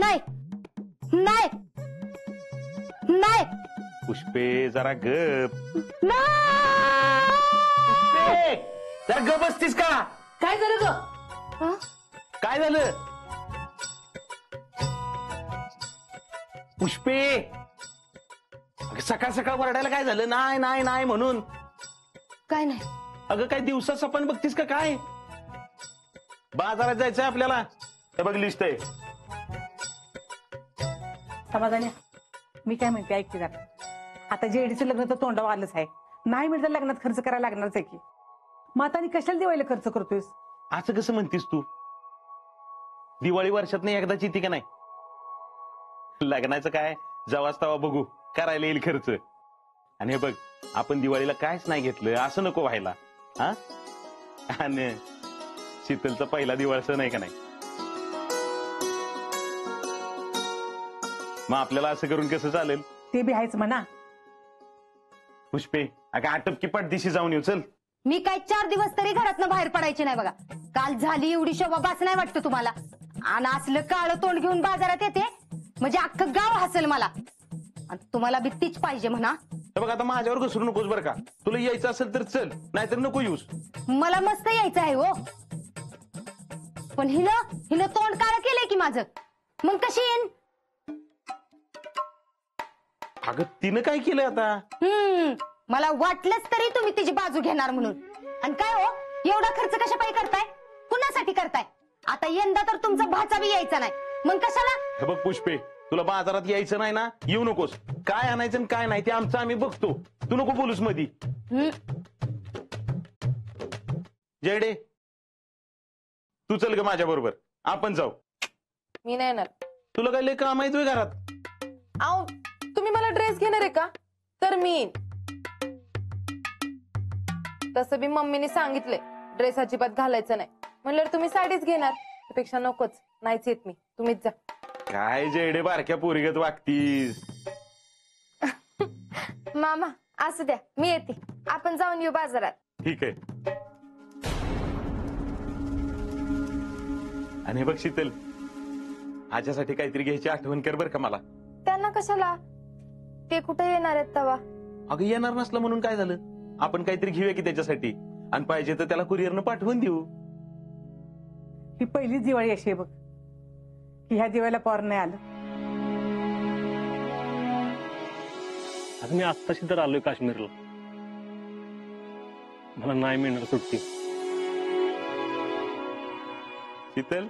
नाही नाही नाही पुष्पे जरा गप. नाही. जरा गप बसतीस का? काय झालं ग? काय झालं पुष्पे? सकाळ सकाळ वरडायला काय झालं? नाही नाही नाही म्हणून. काय नाही. अगं काय दिवसा सपन बघतीस का काय? बाजारात जायचंय आपल्याला. हे बघ लिस्ट आहे. समाधानी मी काय म्हणते ऐकते जरा. आता जेडीचं लग्न तर तोंडावर आलंच आहे. नाही मिळतं लग्नात खर्च करायला लागणारच आहे की. मातानी कशाला दिवाळीला खर्च करतोयस? असं कसं म्हणतीस तू? दिवाळी वर्षात नाही एकदाच येते का नाही? लग्नाचं काय जवाच तवा बघू, करायला येईल खर्च. आणि हे बघ आपण दिवाळीला कायच नाही घेतलं असं नको व्हायला. हा आणि शीतलचा पहिला दिवाळी सण आहे का नाही? मग आपल्याला असं करून कसं चालेल? ते बी आहेच म्हणा. पुष्पे अगं आटपकी पडदिशी जाऊन येऊ चल. मी काय 4 दिवस तरी घरातनं बाहेर पडायची नाही बघा. काल झाली एवढी शोभा बास नाही वाटतं तुम्हाला? आणि असलं काळं तोंड घेऊन बाजारात येते म्हणजे अख्खं गाव हसेल मला. आणि तुम्हाला बी तीच पाहिजे म्हणा. बघ आता माझ्यावर घसरू नकोस बरं का. तुला यायचं असेल तर चल, नाहीतर नको येऊस. मला मस्त यायचं आहे हो, पण हिनं तोंड काळं केलंय की माझं. मग कशी येईन? अगं तिनं काय केलंय आता? मला वाटलंच तरी तुम्ही तिची बाजू घेणार म्हणून. आणि काय हो एवढा खर्च कशापायी करताय? कुणासाठी करताय? आता यंदा तर तुमचा भाचा बी यायचा नाही, मग कशाला? हे बघ पुष्पे तुला बाजारात यायचं नाही ना, येऊ नकोस. काय आणायचं आणि काय नाही ते आमचं आम्ही बघतो. तू नको बोलूस मधी. जयडे तू चल ग माझ्या बरोबर, आपण जाऊ. मी नाही येणार. तुला काय लय काम आहे तुझ्या घरात? आओ तुम्ही मला ड्रेस घेणार आहे का? तर मी येईन. तसं बी मम्मीने सांगितलंय ड्रेस अजिबात घालायचं नाही. म्हणल्यावर तुम्ही साडीच घेणार. त्यापेक्षा नकोच, नाहीच येत मी. तुम्हीच जा. काय जयडे बारक्या पोरीगत वागतीस? मामा असू द्या, मी येते. आपण जाऊन येऊ बाजारात. ठीक आहे. आणि बघ शीतल, आज्यासाठी काहीतरी घ्यायची आठवण कर बर का मला. त्यांना कशाला? ते कुठे येणार आहेत तवा? अगं येणार नसलं म्हणून काय झालं? आपण काहीतरी घेऊया की त्याच्यासाठी, आणि पाहिजे तर त्याला कुरिअरनं पाठवून देऊ. ही पहिलीच दिवाळी अशी आहे बघ की ह्या दिवाळीला पॉर नाही आलं. आता मी आत्ताशी तर आलोय काश्मीरला. मला नाही मिळणार सुट्टी. शीतल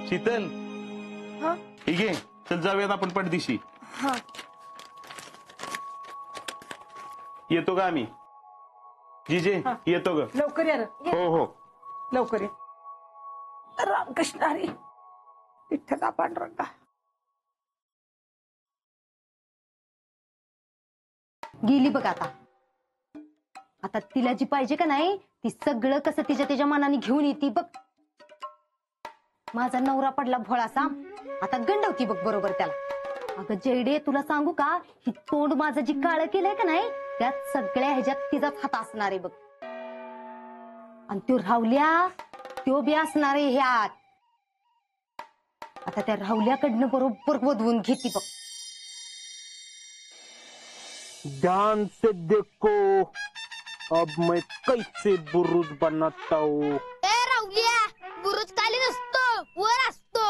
शीतल हा? ठीक आहे चल जाऊयात आपण पडदिशी. हा येतो का आम्ही? जीजे येतो ग. लवकर या रे. हो हो लवकर या. रामकृष्ण हरी विठ्ठला पांडुरंगा. गेली बघ आता. आता तिला जी पाहिजे का नाही ती सगळं कसं तिच्या मनाने घेऊन येते बघ. माझा नवरा पडला भोळासा, आता गंडवती बघ बरोबर त्याला. अगं जयडे तुला सांगू का, ही तोंड माझं जी काळं केलंय का नाही त्यात सगळ्या ह्याच्यात तिचाच हात असणार आहे बघ. आणि तो राहुल्या तो बी असणार आहे ह्यात. आता त्या राहुल्याकडनं बरोबर वधवून घेते बघ. ध्यान से देखो अब मैं कैसे बुरुज बनाता हूँ. राहुल्या बुरुज खाली नसतो, वर असतो.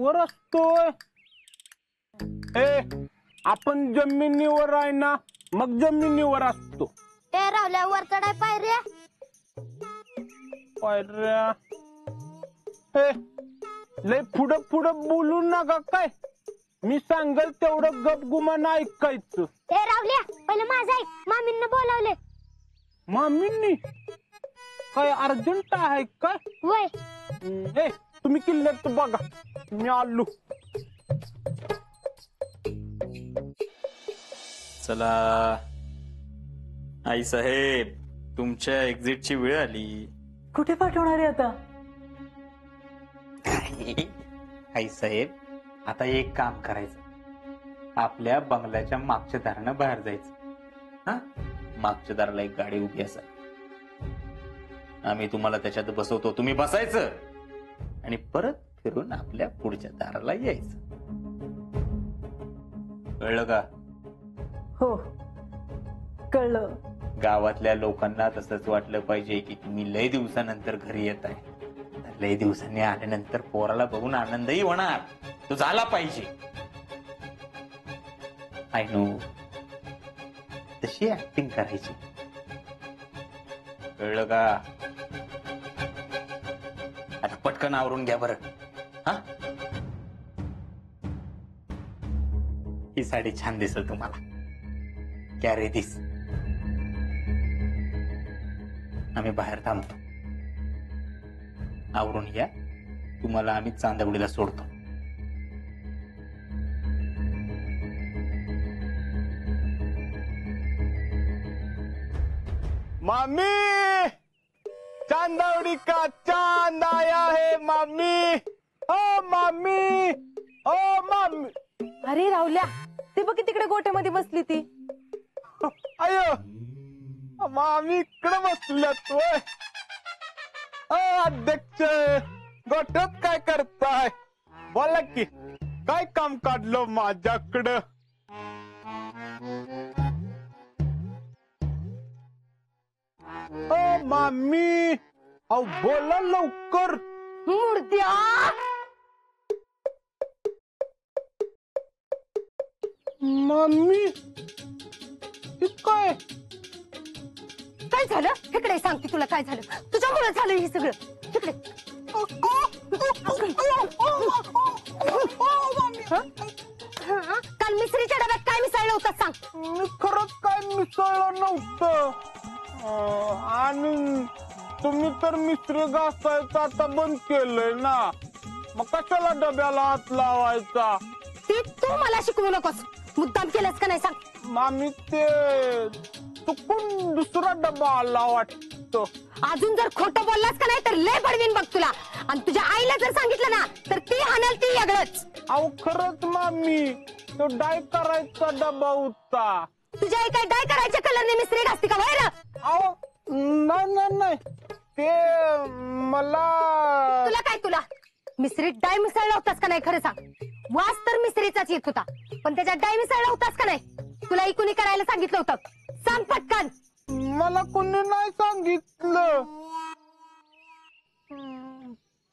वर असतोय. आपण जमिनीवर आहे ना, मग जमिनीवर असतो. राहुल्या वर चढाय पायऱ्या. पायऱ्या लय पुढं पुढं बोलू नका काय. मी सांगल तेवढं गपगुमान ऐकायचं. राहुल्या पहिलं माझं ऐक. मामींना बोलावले. मामींनी काय अर्जंट आहे काय? वय तुम्ही किल्ल्यात बघा, मी आलो. चला आई साहेब, तुमच्या एक्झिटची वेळ आली. कुठे पाठवणार आहे आता? आई साहेब, आता एक काम करायचं. आपल्या बंगल्याच्या मागच्या दारानं बाहेर जायचं. हा, मागच्या दाराला एक गाडी उभी असेल. आम्ही तुम्हाला त्याच्यात बसवतो, तुम्ही बसायचं आणि परत फिरून आपल्या पुढच्या दाराला यायचं. कळलं का? हो कळलं. गावातल्या लोकांना तसंच वाटलं पाहिजे की तुम्ही लय दिवसानंतर घरी येत आहे. लय दिवसांनी आल्यानंतर पोराला बघून आनंदही होणार, तो झाला पाहिजे. आय नो, तशी ऍक्टिंग करायची. कळलं का? आता पटकन आवरून घ्या बरं. हा, ही साडी छान दिसेल तुम्हाला. कॅरी दिस. आम्ही बाहेर थांबतो, आवरून या. तुम्हाला आम्ही चांदवडीला सोडतो. मामी, चांदवडी का चांद आया है मामी. ओ मामी, ओ मामी. अरे राहुल्या, ते बघ तिकडे गोठ्यामध्ये बसली ती. अयो, मामी इकडे बसल्यात होय. अध्यक्ष, गोठ्यात काय करताय? बोला की, काय काम काढलं माझ्याकडं? ओ मामी, अहो बोला लवकर. मुर्द्या, मामी, हे काय? काय झालं? इकडे सांग की तुला काय झालं. तुझ्यामुळे झालं हे सगळं. इकडे. काल मिसरीच्या डब्यात काय मिसळलं होतं सांग. मी खरंच काय मिसळलं नव्हतं. आणि तुम्ही तर मिसरी घासायचं आता बंद केलंय ना, मग कशाला डब्याला हात लावायचा? ते तू मला शिकवू नकोस. मुद्दाम केलंस का नाही सांग. मामी, ते चुकून दुसरा डबा आला वाटतो. अजून जर खोटं बोललास का नाही तर लय बडवीन बघ तुला. आणि तुझ्या आईला जर सांगितलं ना तर ती हाणल ती वेगळंच. अहो खरंच मामी, तो डाय करायचा डबा होता. तुझ्या आई काय डाय करायच्या कलरने मिसरी घासती का बाहेर? अहो नाही, ते मला तुला काय, तुला मिसरीत डाय मिसळला होतास का नाही खरं सांग. वास तर मिसरीचाच येत होता, पण त्याच्यात डाय मिसळला होतास का नाही? तुला इकुनी करायला सांगितलं होतं, सांग पटकन. मला कोणी नाही सांगितलं,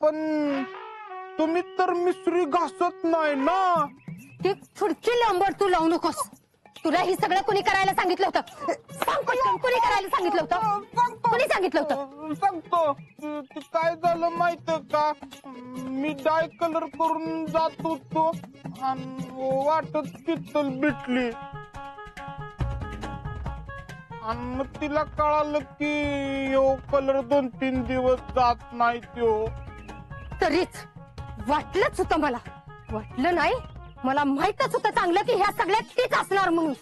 पण तुम्ही तर मिसरी घासत नाही ना. ती फुडकी लंबर तू लावू नकोस. तुला ही सगळं कोणी करायला सांगितलं होतं? सांग पटकन, कोणी करायला सांगितलं होतं? कोणी सांगितलं होतं? सांगतो. ते काय झालं माहितीये का, मी डाय कलर करून जात होतो आणि वाटत पिस्तल भेटली आणि मग तिला कळालं की यो कलर 2-3 दिवस जात नाही. तो तरीच वाटलंच होतं मला. वाटलं नाही, मला माहितच होतं चांगलं की ह्या सगळ्यात तीच असणार म्हणून.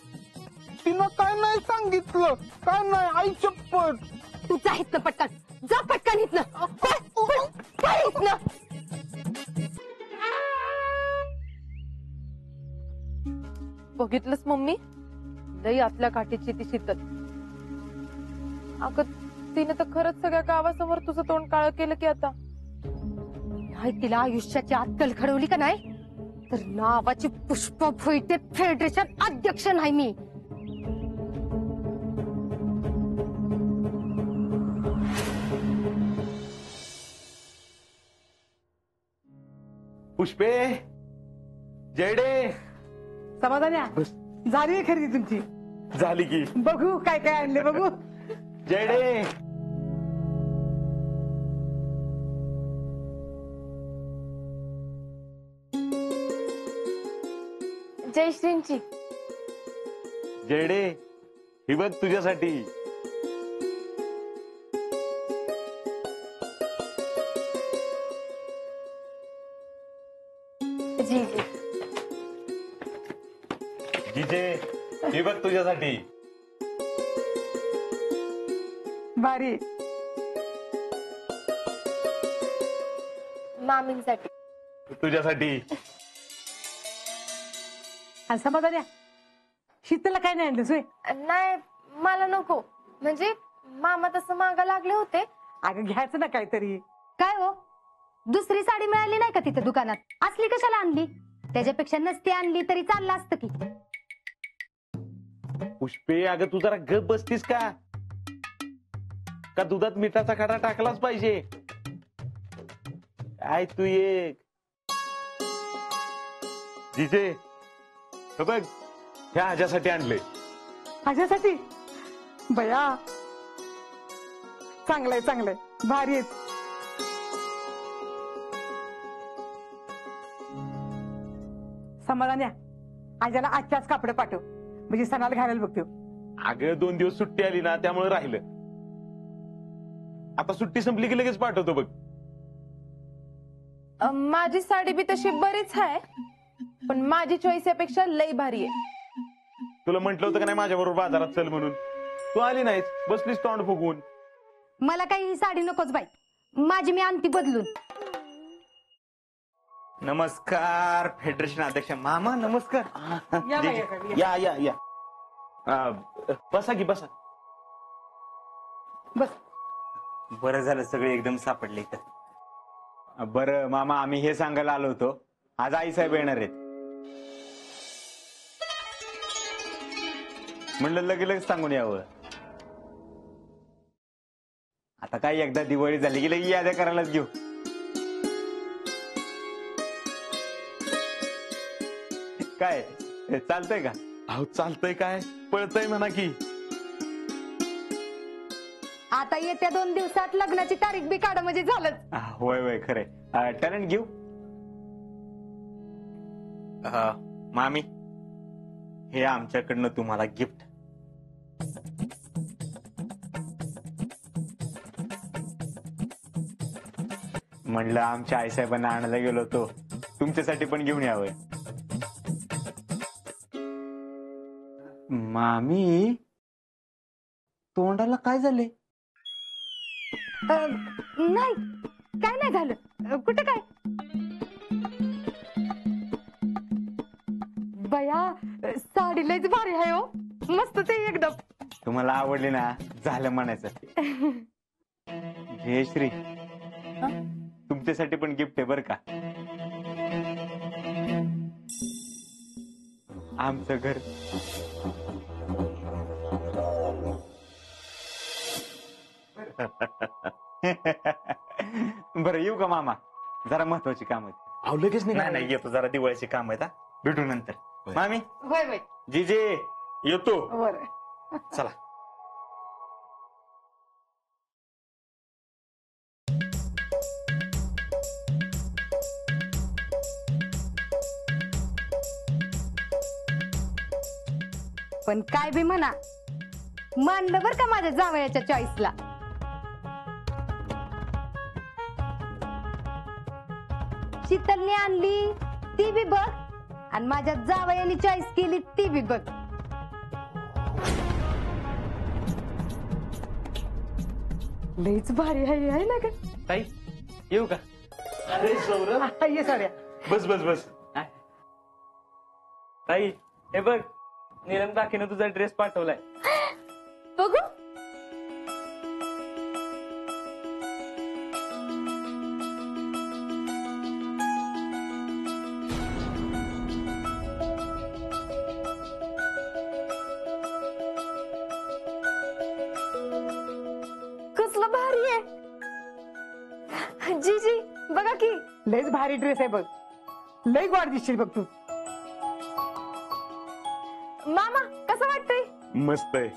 तिनं काय नाही सांगितलं, काय नाही. आई शपथ. तू जा इथनं पटकन, जा पटकन इथनं. पळ इथनं. बघितलंस मम्मी, लई आतल्या काठीची ती शीतल. अगं तिने तर खरंच सगळ्या गावासमोर तुझं तोंड काळं केलं की आता. नाही तिला आयुष्याची अक्कल घडवली का नाही तर नावाची पुष्प भोईटे फेडरेशन अध्यक्ष नाही मी. पुष्पे, जयडे. समाधान्या, झाली खरेदी तुमची? झाली की. बघू काय काय आणले, बघू. जयडे. जयश्रींची. जयडे, ही बघ तुझ्यासाठी. जी जी. जिजे, ही बघ तुझ्यासाठी. भारी. मामींसाठी. तुझ्यासाठी. आणि समाधान्या, शीतलला काय नाही आणलंस होय? नाही मला नको, म्हणजे मामा तसं मागा लागले होते अगं घ्यायचं ना काहीतरी. काय हो दुसरी साडी मिळाली नाही का तिथे दुकानात असली कशाला आणली त्याच्यापेक्षा नसती आणली तरी चाललं असतं की. पुष्पे अगं तू जरा गप बसतीस का दुधात मिठाचा खडा टाकलाच पाहिजे. काय तू एक जिजे हे बघ ह्या ह्याच्यासाठी आणले. माझ्यासाठी बया चांगलंय चांगलंय भारी आहे. समाधान्या आज्याला आजच्याच कापड पाठव म्हणजे सणाला घालायला बघतो. अगं 2 दिवस सुट्टी आली ना त्यामुळे राहिलं. आता सुट्टी संपली की लगेच पाठवतो बघ. माझी साडी बी तशी बरीच आहे पण माझी चॉईस यापेक्षा लई भारी आहे. तुला म्हंटल होतं का नाही माझ्या बरोबर बाजारात चल म्हणून. तू आली नाहीस बसलीस तोंड फुगवून. मला काही ही साडी नकोच बाई माझी मी आणती बदलून. नमस्कार फेडरेशन अध्यक्ष मामा. नमस्कार. या बाई, या. या या या बसा की बसा. बस बरं झालं सगळे एकदम सापडले इथं. बरं मामा आम्ही हे सांगायला आलो होतो आज आई साहेब येणार आहेत. म्हणलं लगेच सांगून यावं. आता काय एकदा दिवाळी झाली की लगे याद्या करायलाच घेऊ. काय चालतंय का? अहो चालतंय काय पळतय म्हणा की. आता येत्या 2 दिवसात लग्नाची तारीख बी काढ म्हणजे झालंच. होय होय खरंय. टॅलेंट घेऊ. मामी हे आमच्याकडनं तुम्हाला गिफ्ट. म्हणलं आमच्या आईसाहेबांना आणायला गेलो होतो तुमच्यासाठी पण घेऊन यावं. मामी तोंडाला काय झाले? नाही काय नाही झालं. कुठं काय बया साडी लयच भारी आहे हो मस्त ते एकदम. तुम्हाला आवडली ना झालं म्हणायचं. जयश्री तुमच्यासाठी पण गिफ्ट आहे बर का. आमचं घर बरं येऊ का मामा जरा महत्वाची काम आहेत. अहो लगेच नाही नाही येतो जरा दिवाळीची काम आहेत. भेटू नंतर. मामी होय होय जीजे येतो. बरं. चला. पण काय बी म्हणा मानलं बर का माझ्या जावयाच्या चॉईसला. शीतलने आणली ती बी बघ आणि माझ्या जावयाने चॉईस केली ती बी बघ. लईच भारी आहे ना ग. ताई येऊ का? अरे सौरभ ये साड्या बस बस बस. ताई हे बघ नीलम काकीनं तुझा ड्रेस पाठवलाय. बघू कसलं भारी आहे. जी जी बघा की लयच भारी ड्रेस आहे बघ. लय गोड दिसशील बघ तू. मामा कसं वाटतंय? मस्त आहे.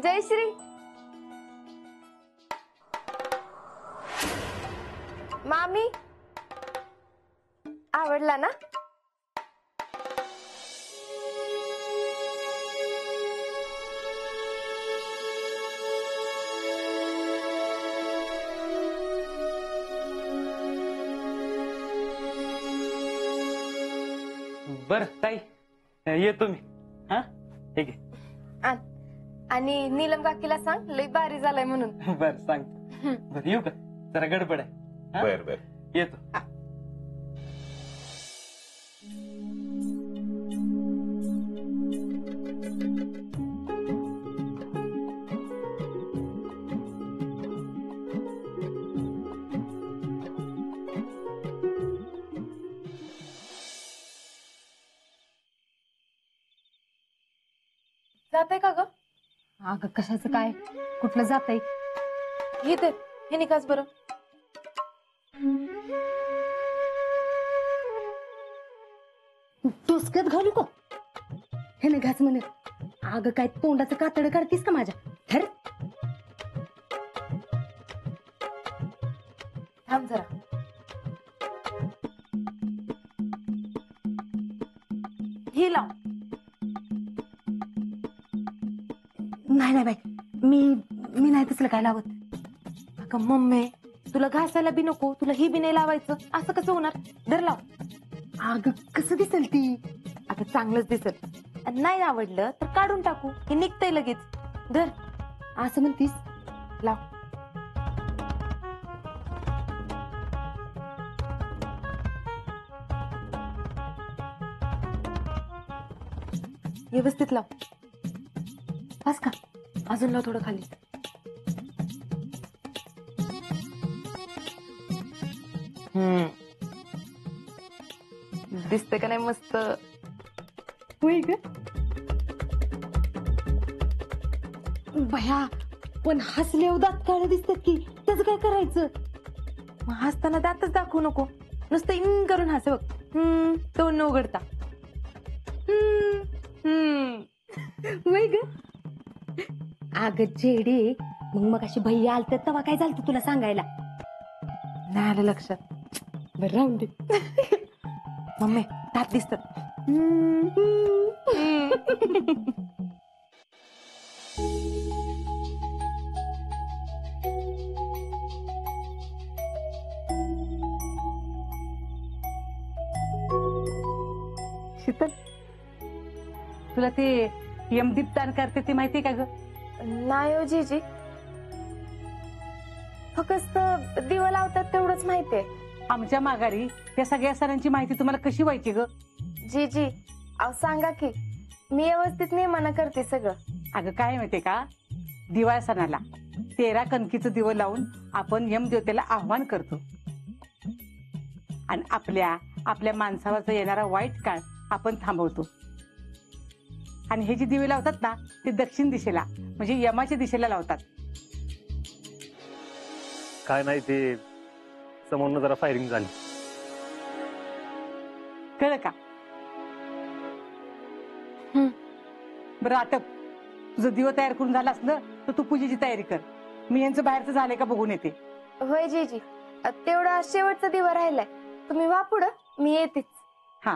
जयश्री मामी आवडला ना? बर ताई येतो मी. हा ठीक आहे. आणि नीलम काकीला सांग लई भारी झालाय म्हणून. बर सांगतो. बर येऊ का जरा गडबड आहे. हा? बर बर येतो. जाते का ग? अगं कशाचं काय, कुठलं जातंय? हे ते हे निकास बरं. डोसक्यात घालू का हे ना घास म्हणे. अगं काय तोंडाचं कातड काढतीस का माझ्या? धर. थांब जरा. ही लाव. नाही नाही बाई, मी नाही तसलं काय लावत. अगं मम्मी, तुला घासायला बी नको, तुला ही बी नाही लावायचं, असं कसं होणार? धर लाव. अगं कसं दिसेल ती? आता चांगलंच दिसत. नाही आवडलं तर काढून टाकू, हे निघतंय लगेच. धर. असं म्हणतीस? लाव. व्यवस्थित लाव. बस का? अजून लाव थोडं खाली. दिसतंय का नाही मस्त? होय ग बया, पण हसले दात काळे दिसतात की, त्याचं काय करायचं? मग हसताना दातच दाखवू नको, नुसतं इन करून हसे बघ. तोंड न उघडता. होय ग. अगं जेडे, मग अशी भैया आलत तेव्हा काय झालं तुला सांगायला? नाही आलं लक्षात. बरं राहून दे. मम्मी, दात दिसतात. शीतल, तुला ते यमदीप दान करते ते माहितीये का ग? नाही हो जीजी, फक्त दिवा लावतात तेवढंच माहितीये. आमच्या माघारी या सगळ्या सणांची माहिती तुम्हाला कशी व्हायची ग? जीजी, अहो सांगा की, मी व्यवस्थित नियमानं करते सगळं. अगं काय माहितीये का, दिवाळ सणाला 13 कणकीचं दिवं लावून आपण यमदेवतेला आव्हान करतो आणि आपल्या माणसावरचा येणारा वाईट काळ आपण थांबवतो. आणि हे जे दिवे लावतात ना, ते दक्षिण दिशेला म्हणजे यमाच्या दिशेला लावतात. काय नाही, ते समोरनं जरा फायरिंग झाली. कळलं का? बरं, आता तुझं दिवं तयार करून झालं असलं तर तू पूजेची तयारी कर. मी यांचं बाहेरचं झालंय का बघून येते. होय जीजी, तेवढा शेवटचा दिवा राहिलाय, तुम्ही वा पुढं, मी येतेच. हा.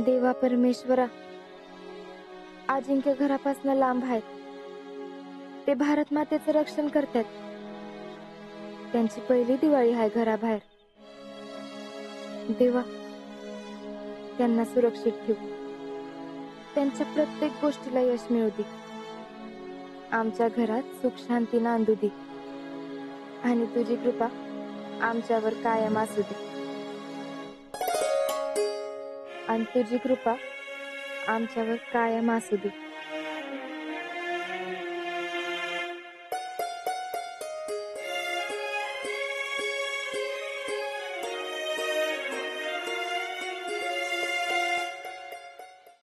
देवा परमेश्वरा, अजिंक्य घरापासून लांब आहेत, ते भारत मातेचं रक्षण करतात. त्यांची पहिली दिवाळी आहे घराबाहेर. देवा, त्यांना सुरक्षित ठेव, त्यांच्या प्रत्येक गोष्टीला यश मिळू दे, आमच्या घरात सुख शांती नांदू दे आणि तुझी कृपा आमच्यावर कायम असू दे. आणि तुझी कृपा आमच्यावर कायम असू दे.